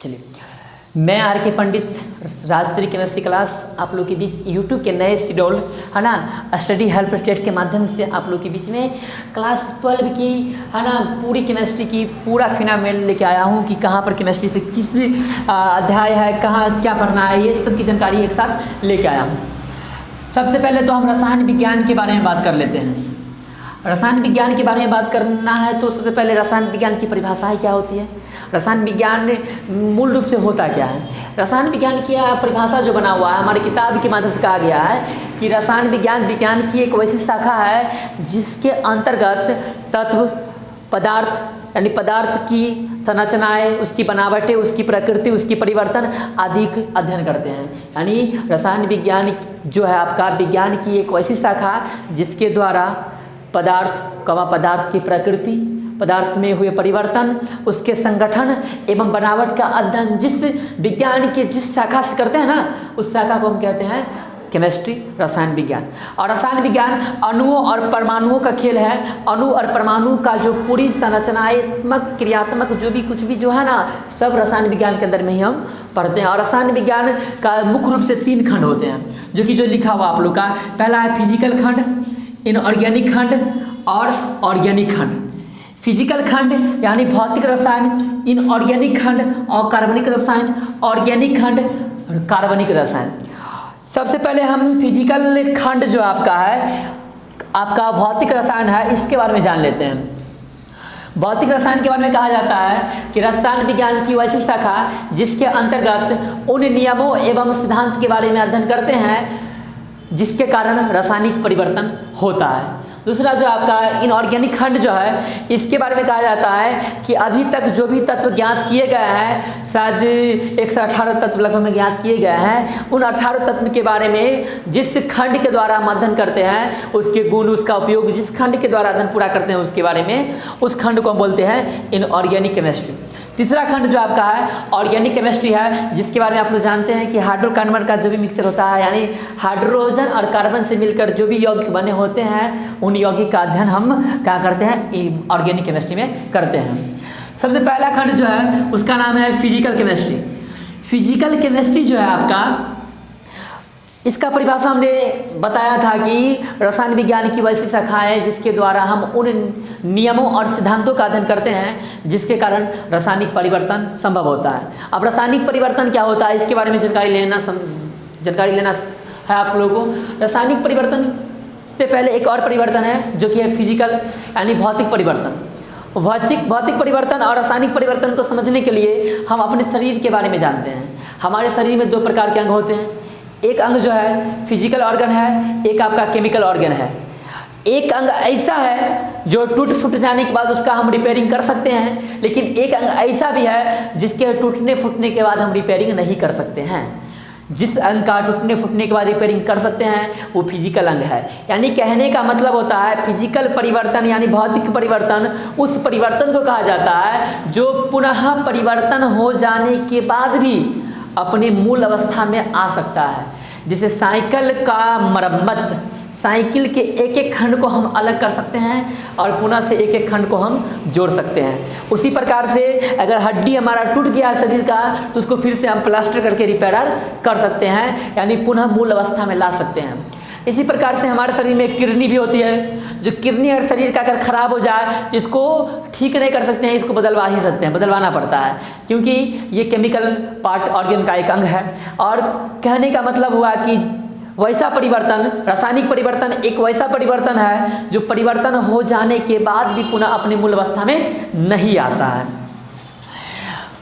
चलिए, मैं आर के पंडित राजश्री केमिस्ट्री क्लास आप लोग के बीच यूट्यूब के नए शेड्यूल है ना स्टडी हेल्प टेस्ट के माध्यम से आप लोग के बीच में क्लास 12 की है ना पूरी केमिस्ट्री की पूरा फिनोमेना लेके आया हूँ कि कहाँ पर केमिस्ट्री से किस अध्याय है, कहाँ क्या पढ़ना है, ये सब की जानकारी एक साथ लेके आया हूँ। सबसे पहले तो हम रसायन विज्ञान के बारे में बात कर लेते हैं। रसायन विज्ञान के बारे में बात करना है तो सबसे पहले रसायन विज्ञान की परिभाषाएं क्या होती है, रसायन विज्ञान मूल रूप से होता क्या है। रसायन विज्ञान की परिभाषा जो बना हुआ है हमारी किताब के माध्यम से कहा गया है कि रसायन विज्ञान की एक वैसी शाखा है जिसके अंतर्गत तत्व, पदार्थ यानी पदार्थ की संरचनाएं, उसकी बनावटें, उसकी प्रकृति, उसकी परिवर्तन आदि अध्ययन करते हैं। यानी रसायन विज्ञान जो है आपका विज्ञान की एक वैसी शाखा जिसके द्वारा पदार्थ की प्रकृति, पदार्थ में हुए परिवर्तन, उसके संगठन एवं बनावट का अध्ययन जिस विज्ञान के जिस शाखा से करते हैं ना उस शाखा को हम कहते हैं केमिस्ट्री, रसायन विज्ञान। और रसायन विज्ञान अणुओं और परमाणुओं का खेल है। अणु और परमाणु का जो पूरी संरचनात्मक क्रियात्मक जो भी कुछ भी जो है ना सब रसायन विज्ञान के अंदर में ही हम पढ़ते हैं। और रसायन विज्ञान का मुख्य रूप से 3 खंड होते हैं जो लिखा हुआ आप लोग का। पहला है फिजिकल खंड, इनऑर्गेनिक खंड और ऑर्गेनिक खंड। फिजिकल खंड यानी भौतिक रसायन, इनऑर्गेनिक खंड और कार्बनिक रसायन, ऑर्गेनिक खंड और कार्बनिक रसायन। सबसे पहले हम फिजिकल खंड जो आपका है, आपका भौतिक रसायन है, इसके बारे में जान लेते हैं। भौतिक रसायन के बारे में कहा जाता है कि रसायन विज्ञान की वैसी शाखा जिसके अंतर्गत उन नियमों एवं सिद्धांत के बारे में अध्ययन करते हैं जिसके कारण रासायनिक परिवर्तन होता है। दूसरा जो आपका इनऑर्गेनिक खंड जो है इसके बारे में कहा जाता है कि अभी तक जो भी तत्व ज्ञात किए गए हैं, शायद 118 तत्व लगभग में ज्ञात किए गए हैं, उन 18 तत्व के बारे में जिस खंड के द्वारा हम अध्ययन करते हैं उसके गुण, उसका उपयोग, जिस खंड के द्वारा अध्ययन पूरा करते हैं उसके बारे में, उस खंड को हम बोलते हैं इनऑर्गेनिक केमिस्ट्री। तीसरा खंड जो आपका है ऑर्गेनिक केमिस्ट्री है जिसके बारे में आप लोग जानते हैं कि हाइड्रोकार्बन का जो भी मिक्सचर होता है यानी हाइड्रोजन और कार्बन से मिलकर जो भी यौगिक बने होते हैं उन यौगिक का अध्ययन हम क्या करते हैं ऑर्गेनिक केमिस्ट्री में करते हैं। सबसे पहला खंड जो है उसका नाम है फिजिकल केमिस्ट्री। फिजिकल केमिस्ट्री जो है आपका, इसका परिभाषा हमने बताया था कि रसायन विज्ञान की वैसी शाखा है जिसके द्वारा हम उन नियमों और सिद्धांतों का अध्ययन करते हैं जिसके कारण रासायनिक परिवर्तन संभव होता है। अब रासायनिक परिवर्तन क्या होता है इसके बारे में जानकारी लेना है आप लोगों को। रासायनिक परिवर्तन से पहले एक और परिवर्तन है जो कि है फिजिकल यानी भौतिक परिवर्तन। भौतिक परिवर्तन और रासायनिक परिवर्तन को समझने के लिए हम अपने शरीर के बारे में जानते हैं। हमारे शरीर में 2 प्रकार के अंग होते हैं। एक अंग जो है फिजिकल ऑर्गन है, एक आपका केमिकल ऑर्गन है। एक अंग ऐसा है जो टूट फूट जाने के बाद उसका हम रिपेयरिंग कर सकते हैं, लेकिन एक अंग ऐसा भी है जिसके टूटने फूटने के बाद हम रिपेयरिंग नहीं कर सकते हैं। जिस अंग का टूटने फूटने के बाद रिपेयरिंग कर सकते हैं वो फिजिकल अंग है। यानी कहने का मतलब होता है फिजिकल परिवर्तन यानी भौतिक परिवर्तन उस परिवर्तन को कहा जाता है जो पुनः परिवर्तन हो जाने के बाद भी अपने मूल अवस्था में आ सकता है। जैसे साइकिल का मरम्मत, साइकिल के एक खंड को हम अलग कर सकते हैं और पुनः से एक खंड को हम जोड़ सकते हैं। उसी प्रकार से अगर हड्डी हमारा टूट गया शरीर का तो उसको फिर से हम प्लास्टर करके रिपेयर कर सकते हैं यानी पुनः मूल अवस्था में ला सकते हैं। इसी प्रकार से हमारे शरीर में किडनी भी होती है। जो किडनी अगर शरीर का अगर ख़राब हो जाए तो इसको ठीक नहीं कर सकते हैं, इसको बदलवा ही सकते हैं, बदलवाना पड़ता है क्योंकि ये केमिकल पार्ट ऑर्गन का एक अंग है। और कहने का मतलब हुआ कि वैसा परिवर्तन, रासायनिक परिवर्तन एक वैसा परिवर्तन है जो परिवर्तन हो जाने के बाद भी पुनः अपनी मूल अवस्था में नहीं आता है।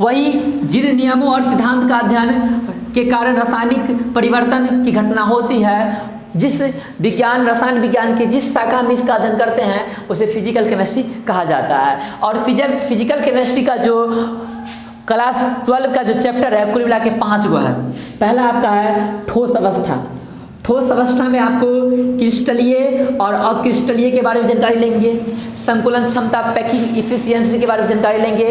वही जिन नियमों और सिद्धांत का अध्ययन के कारण रासायनिक परिवर्तन की घटना होती है, जिस विज्ञान रसायन विज्ञान के जिस शाखा में इसका अध्ययन करते हैं उसे फिजिकल केमिस्ट्री कहा जाता है। और फिजिकल केमिस्ट्री का जो क्लास 12 का जो चैप्टर है कुल मिला के 5 गो है। पहला आपका है ठोस अवस्था। ठोस अवस्था में आपको क्रिस्टलीय और अक्रिस्टलीय के बारे में जानकारी लेंगे, संकुलन क्षमता पैकिंग इफिशियंसी के बारे में जानकारी लेंगे,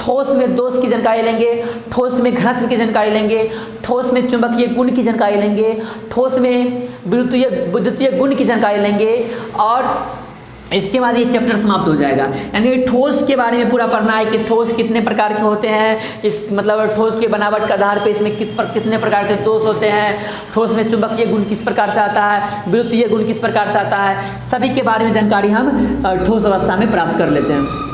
ठोस में दोष की जानकारी लेंगे, ठोस में घनत्व की जानकारी लेंगे, ठोस में चुंबकीय गुण की जानकारी लेंगे, ठोस में विद्युतीय गुण की जानकारी लेंगे और इसके बाद ये चैप्टर समाप्त हो जाएगा। यानी ठोस के बारे में पूरा पढ़ना है कि ठोस कितने प्रकार के होते हैं, इस मतलब ठोस के बनावट के आधार पे इसमें कितने प्रकार के ठोस होते हैं, ठोस में चुंबकीय गुण किस प्रकार से आता है, विद्युतीय गुण किस प्रकार से आता है, सभी के बारे में जानकारी हम ठोस अवस्था में प्राप्त कर लेते हैं।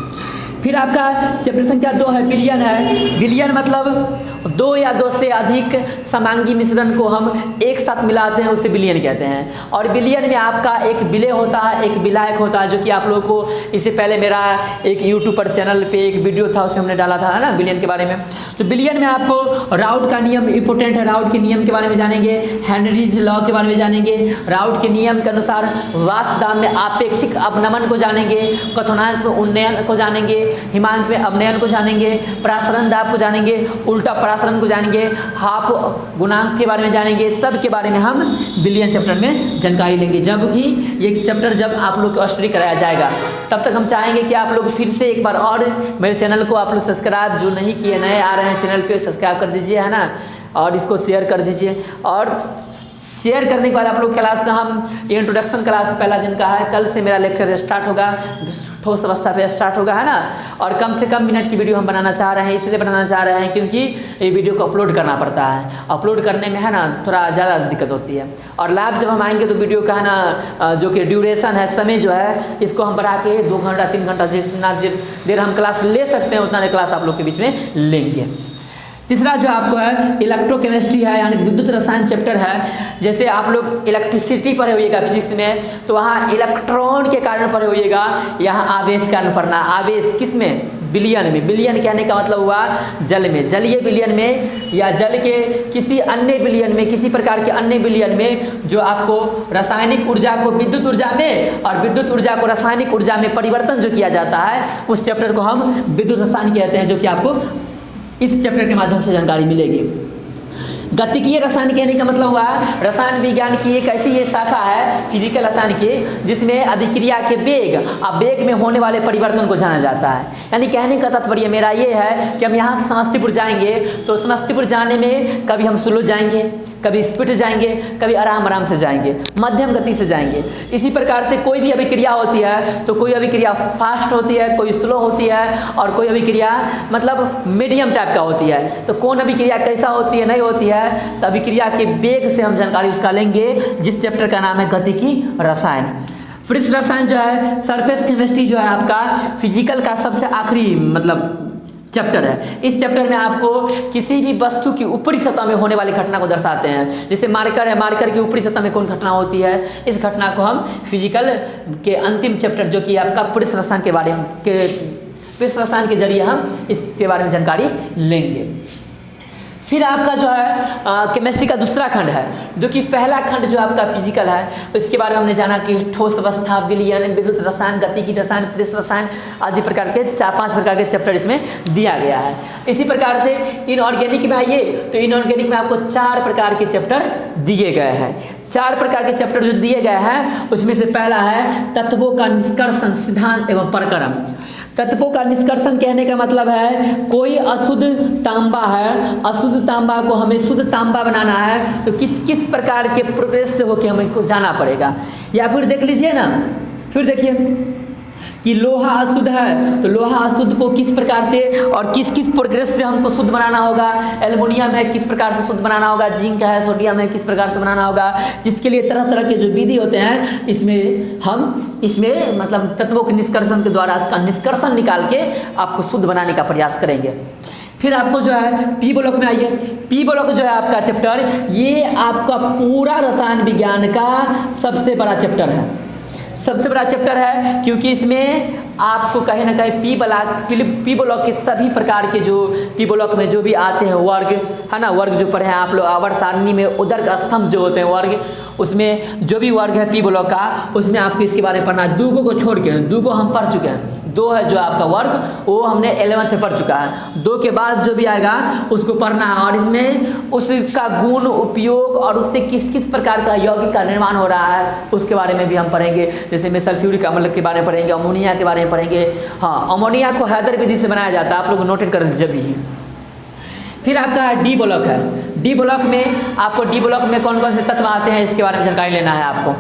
फिर आपका चैप्टर संख्या 2 है विलयन है। विलयन मतलब 2 या 2 से अधिक समांगी मिश्रण को हम एक साथ मिलाते हैं, उसे विलयन कहते हैं। और विलयन में आपका एक विलय होता है, एक विलायक होता है, जो कि आप लोगों को इससे पहले मेरा एक यूट्यूब पर चैनल पे एक वीडियो था, उसमें हमने डाला था, है ना, विलयन के बारे में। तो विलयन में आपको राउट का नियम इंपोर्टेंट है, राउट के नियम के बारे में जानेंगे, हेनरीज लॉ के बारे में जानेंगे, राउट के नियम के अनुसार वाष्प दाब में आपेक्षिक अपनमन को जानेंगे, क्वथनांक में उन्नयन को जानेंगे, हिमांक में अवनयन को जानेंगे, प्रसारण दाब को जानेंगे, उल्टा प्रसारण को जानेंगे, हाफ गुणांक के बारे में जानेंगे। सब के बारे में हम विलयन चैप्टर में जानकारी लेंगे। जबकि ये चैप्टर जब आप लोग को स्टडी कराया जाएगा, तब तक हम चाहेंगे कि आप लोग फिर से एक बार और मेरे चैनल को आप लोग सब्सक्राइब, जो नहीं किए नए आ रहे हैं चैनल पे, सब्सक्राइब कर दीजिए, है ना, और इसको शेयर कर दीजिए। और शेयर करने के बाद आप लोग क्लास हम इंट्रोडक्शन क्लास पहला दिन का है, कल से मेरा लेक्चर स्टार्ट होगा, ठोस अवस्था पे स्टार्ट होगा, है ना। और कम से कम मिनट की वीडियो हम बनाना चाह रहे हैं, इसलिए बनाना चाह रहे हैं क्योंकि ये वीडियो को अपलोड करना पड़ता है, अपलोड करने में, है ना, थोड़ा ज़्यादा दिक्कत होती है। और लाइव जब हम आएंगे तो वीडियो का, है ना, जो कि ड्यूरेशन है, समय जो है, इसको हम बढ़ा के 2 घंटा 3 घंटा जितना देर हम क्लास ले सकते हैं, उतना देर क्लास आप लोग के बीच में लेंगे। तीसरा जो आपको है इलेक्ट्रोकेमिस्ट्री है, यानी विद्युत रसायन चैप्टर है। जैसे आप लोग इलेक्ट्रिसिटी पढ़े होइएगा फिजिक्स में, तो वहाँ इलेक्ट्रॉन के कारण पढ़े होइएगा, यहाँ आवेश के कारण पढ़ना। आवेश किस में? विलयन में। विलयन कहने का मतलब हुआ जल में, जलीय विलयन में, या जल के किसी अन्य विलयन में, किसी प्रकार के अन्य विलयन में जो आपको रासायनिक ऊर्जा को विद्युत ऊर्जा में और विद्युत ऊर्जा को रासायनिक ऊर्जा में परिवर्तन जो किया जाता है, उस चैप्टर को हम विद्युत रसायन कहते हैं, जो कि आपको इस चैप्टर के माध्यम से जानकारी मिलेगी। गतिकीय रसायन कहने का मतलब हुआ रसायन विज्ञान की एक ऐसी ये शाखा है फिजिकल रसायन की, जिसमें अभिक्रिया के वेग और वेग में होने वाले परिवर्तन को जाना जाता है। यानी कहने का तात्पर्य मेरा ये है कि हम यहाँ से समस्तीपुर जाएंगे, तो समस्तीपुर जाने में कभी हम स्लो जाएंगे, कभी स्पीड जाएंगे, कभी आराम आराम से जाएंगे, मध्यम गति से जाएंगे। इसी प्रकार से कोई भी अभिक्रिया होती है, तो कोई अभिक्रिया फास्ट होती है, कोई स्लो होती है, और कोई अभिक्रिया मतलब मीडियम टाइप का होती है। तो कौन अभिक्रिया कैसा होती है, नहीं होती है, तो अभिक्रिया के वेग से हम जानकारी उसका लेंगे, जिस चैप्टर का नाम है गतिकी रसायन। पृष्ठ रसायन जो है, सरफेस केमिस्ट्री जो है आपका फिजिकल का सबसे आखिरी मतलब चैप्टर है। इस चैप्टर में आपको किसी भी वस्तु की ऊपरी सतह में होने वाली घटना को दर्शाते हैं। जैसे मार्कर है, मार्कर की ऊपरी सतह में कौन घटना होती है, इस घटना को हम फिजिकल के अंतिम चैप्टर जो कि आपका पृष्ठ रसायन के बारे में पृष्ठ रसायन के जरिए हम इसके बारे में जानकारी लेंगे। फिर आपका जो है केमिस्ट्री का दूसरा खंड है, जो कि पहला खंड जो आपका फिजिकल है, तो इसके बारे में हमने जाना कि ठोस अवस्था, विलयन, विद्युत रसायन, गतिकी रसायन, पृष्ठ रसायन आदि प्रकार के 4-5 प्रकार के चैप्टर इसमें दिया गया है। इसी प्रकार से इनऑर्गेनिक में आइए, तो इनऑर्गेनिक में आपको 4 प्रकार के चैप्टर दिए गए हैं। 4 प्रकार के चैप्टर जो दिए गए हैं, उसमें से पहला है तत्वों का निष्कर्षण, सिद्धांत एवं प्रकरण। तत्वों का निष्कर्षण कहने का मतलब है कोई अशुद्ध तांबा है, अशुद्ध तांबा को हमें शुद्ध तांबा बनाना है, तो किस किस प्रकार के प्रोग्रेस से होकर हमें को जाना पड़ेगा। या फिर देख लीजिए ना, फिर देखिए कि लोहा अशुद्ध है, तो लोहा अशुद्ध को किस प्रकार से और किस किस प्रोग्रेस से हमको शुद्ध बनाना होगा। एल्युमिनियम है, किस प्रकार से शुद्ध बनाना होगा। जिंक है, सोडियम है, किस प्रकार से बनाना होगा। जिसके लिए तरह तरह के जो विधि होते हैं, इसमें हम इसमें मतलब तत्वों के निष्कर्षण के द्वारा इसका निष्कर्षण निकाल के आपको शुद्ध बनाने का प्रयास करेंगे। फिर आपको जो है पी ब्लॉक में आइए। पी ब्लॉक जो है आपका चैप्टर, ये आपका पूरा रसायन विज्ञान का सबसे बड़ा चैप्टर है, सबसे बड़ा चैप्टर है, क्योंकि इसमें आपको कहीं ना कहीं पी ब्लॉक के सभी प्रकार के जो पी ब्लॉक में जो भी आते हैं वर्ग, है ना, वर्ग जो पढ़े हैं आप लोग, आवर्त सारणी में उदर्ग स्तंभ जो होते हैं वर्ग, उसमें जो भी वर्ग है पी ब्लॉक का, उसमें आपको इसके बारे में पढ़ना है। 2 को छोड़ के, 2 को हम पढ़ चुके हैं, 2 है जो आपका वर्ग, वो हमने 11th में पढ़ चुका है। 2 के बाद जो भी आएगा उसको पढ़ना है, और इसमें उसका गुण, उपयोग और उससे किस किस प्रकार का यौगिक का निर्माण हो रहा है उसके बारे में भी हम पढ़ेंगे। जैसे में सल्फ्यूरिक अम्ल के बारे में पढ़ेंगे, अमोनिया के बारे में पढ़ेंगे। हाँ, अमोनिया को हैदर विधि से बनाया जाता है, आप लोग नोटेट कर लीजिए भी। फिर आपका डी ब्लॉक है। डी ब्लॉक में आपको डी ब्लॉक में कौन कौन से तत्व आते हैं इसके बारे में जानकारी लेना है आपको।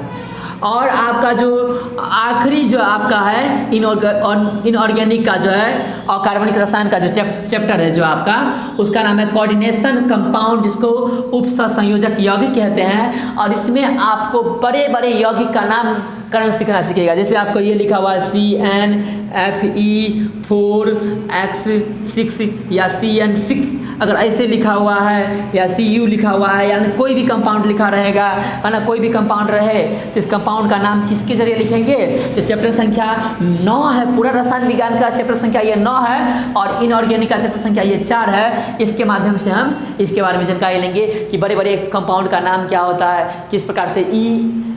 और आपका जो आखिरी जो आपका है इनऑर्गेनिक का जो है अकार्बनिक रसायन का जो चैप्टर है जो आपका, उसका नाम है कोऑर्डिनेशन कंपाउंड, जिसको उपसंयोजक यौगिक कहते हैं। और इसमें आपको बड़े बड़े यौगिक का नामकरण सीखना सीखेगा। जैसे आपको ये लिखा हुआ है CnFe4X6 या CN6, अगर ऐसे लिखा हुआ है या Cu लिखा हुआ है, यानी कोई भी कंपाउंड लिखा रहेगा है ना, कोई भी कंपाउंड रहे तो इस कंपाउंड का नाम किसके जरिए लिखेंगे? तो चैप्टर संख्या 9 है, पूरा रसायन विज्ञान का चैप्टर संख्या ये 9 है और इनऑर्गेनिक का चैप्टर संख्या ये 4 है। इसके माध्यम से हम इसके बारे में जानकारी लेंगे कि बड़े बड़े कंपाउंड का नाम क्या होता है, किस प्रकार से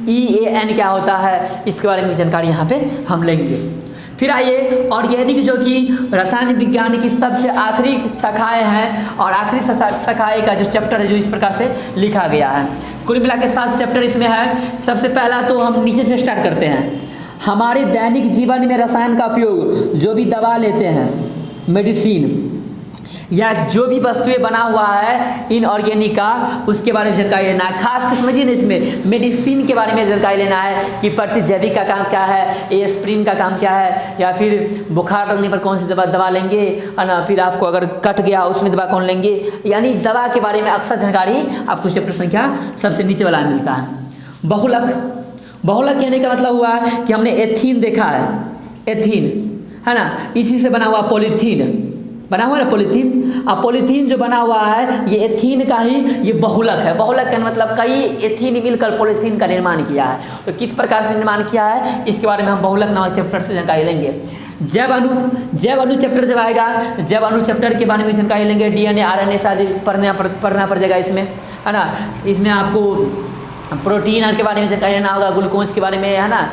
EAN क्या होता है, इसके बारे में जानकारी यहाँ पे हम लेंगे। फिर आइए ऑर्गेनिक, जो कि रसायन विज्ञान की सबसे आखिरी शाखाएं हैं और आखिरी शाखाएं का जो चैप्टर है जो इस प्रकार से लिखा गया है। कुल मिला के 7 चैप्टर इसमें है। सबसे पहला तो हम नीचे से स्टार्ट करते हैं। हमारे दैनिक जीवन में रसायन का उपयोग, जो भी दवा लेते हैं, मेडिसिन या जो भी वस्तुएं बना हुआ है इनऑर्गेनिक का, उसके बारे में जानकारी लेना है। खास कर समझिए ना, इसमें मेडिसिन के बारे में जानकारी लेना है कि प्रतिजैविक का काम क्या है, एस्प्रिन का काम क्या है, या फिर बुखार लगने पर कौन सी दवा लेंगे, है ना, फिर आपको अगर कट गया उसमें दवा कौन लेंगे, यानी दवा के बारे में अक्सर जानकारी आपको चैप्टर संख्या सबसे नीचे वाला मिलता है। बहुलक कहने का मतलब हुआ कि हमने एथीन देखा है, एथीन है ना, इसी से बना हुआ पॉलीथीन बना हुआ ना, पॉलीथीन। अब पॉलीथीन जो बना हुआ है ये एथीन का ही ये बहुलक है। बहुलक का मतलब कई एथीन मिलकर पॉलीथीन का निर्माण किया है। तो किस प्रकार से निर्माण किया है इसके बारे में हम बहुलक नामक चैप्टर से जानकारी लेंगे। जैव अणु चैप्टर जब आएगा, जैव अणु चैप्टर के बारे में जानकारी लेंगे। DNA RNA शादी पढ़ना पड़ेगा इसमें, है ना। इसमें आपको प्रोटीन के बारे में जानकारी लेना होगा, ग्लूकोज के बारे में, है ना,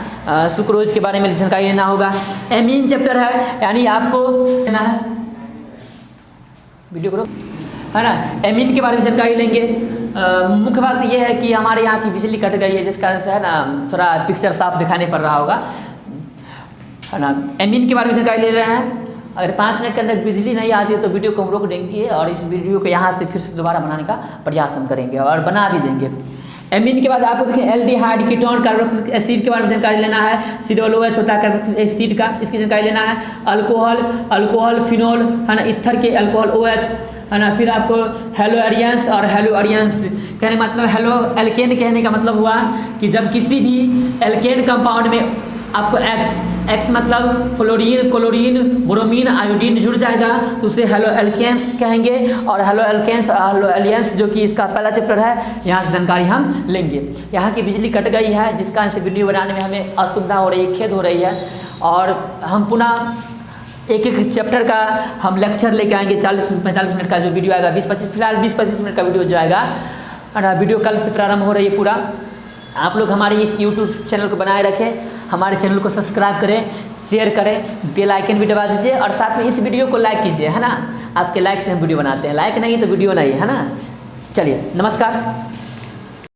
सुक्रोज के बारे में जानकारी लेना होगा। एमीन चैप्टर है, यानी आपको लेना है, वीडियो करो, है ना। एमीन के बारे में जानकारी लेंगे। मुख्य बात यह है कि हमारे यहाँ की बिजली कट गई है, जिस कारण से, है ना, थोड़ा पिक्चर साफ दिखाने पड़ रहा होगा, है ना। एमीन के बारे में जानकारी ले रहे हैं। अगर 5 मिनट के अंदर बिजली नहीं आती है तो वीडियो को हम रोक देंगे और इस वीडियो को यहाँ से फिर से दोबारा बनाने का प्रयास हम करेंगे और बना भी देंगे। एमीन के बाद आपको देखिए एल्डिहाइड, कीटोन, कार्बोक्सिलिक एसिड के बारे में जानकारी लेना है। COOH होता है कार्बोक्सिलिक एसिड का, इसकी जानकारी लेना है। अल्कोहल, फिनोल, है ना, इथर के अल्कोहल OH, है ना। फिर आपको हेलोएरियंस और हेलोएरियंस कहने मतलब हेलो एल्केन कहने का मतलब हुआ कि जब किसी भी एल्केन कंपाउंड में आपको X मतलब फ्लोरीन, क्लोरीन, ब्रोमीन, आयोडीन जुड़ जाएगा तो उसे हेलो एल्केन्स कहेंगे। और हेलो एलियंस जो कि इसका पहला चैप्टर है, यहाँ से जानकारी हम लेंगे। यहाँ की बिजली कट गई है जिस कारण से वीडियो बनाने में हमें असुविधा हो रही है, खेद हो रही है, और हम पुनः एक चैप्टर का हम लेक्चर लेके आएंगे। 40-45 मिनट का जो वीडियो आएगा, 20-25 मिनट का वीडियो जो आएगा, और वीडियो कल से प्रारंभ हो रही है पूरा। आप लोग हमारे इस YouTube चैनल को बनाए रखें, हमारे चैनल को सब्सक्राइब करें, शेयर करें, बेल आइकन भी दबा दीजिए और साथ में इस वीडियो को लाइक कीजिए, है ना। आपके लाइक से हम वीडियो बनाते हैं, लाइक नहीं तो वीडियो नहीं, है ना। चलिए, नमस्कार।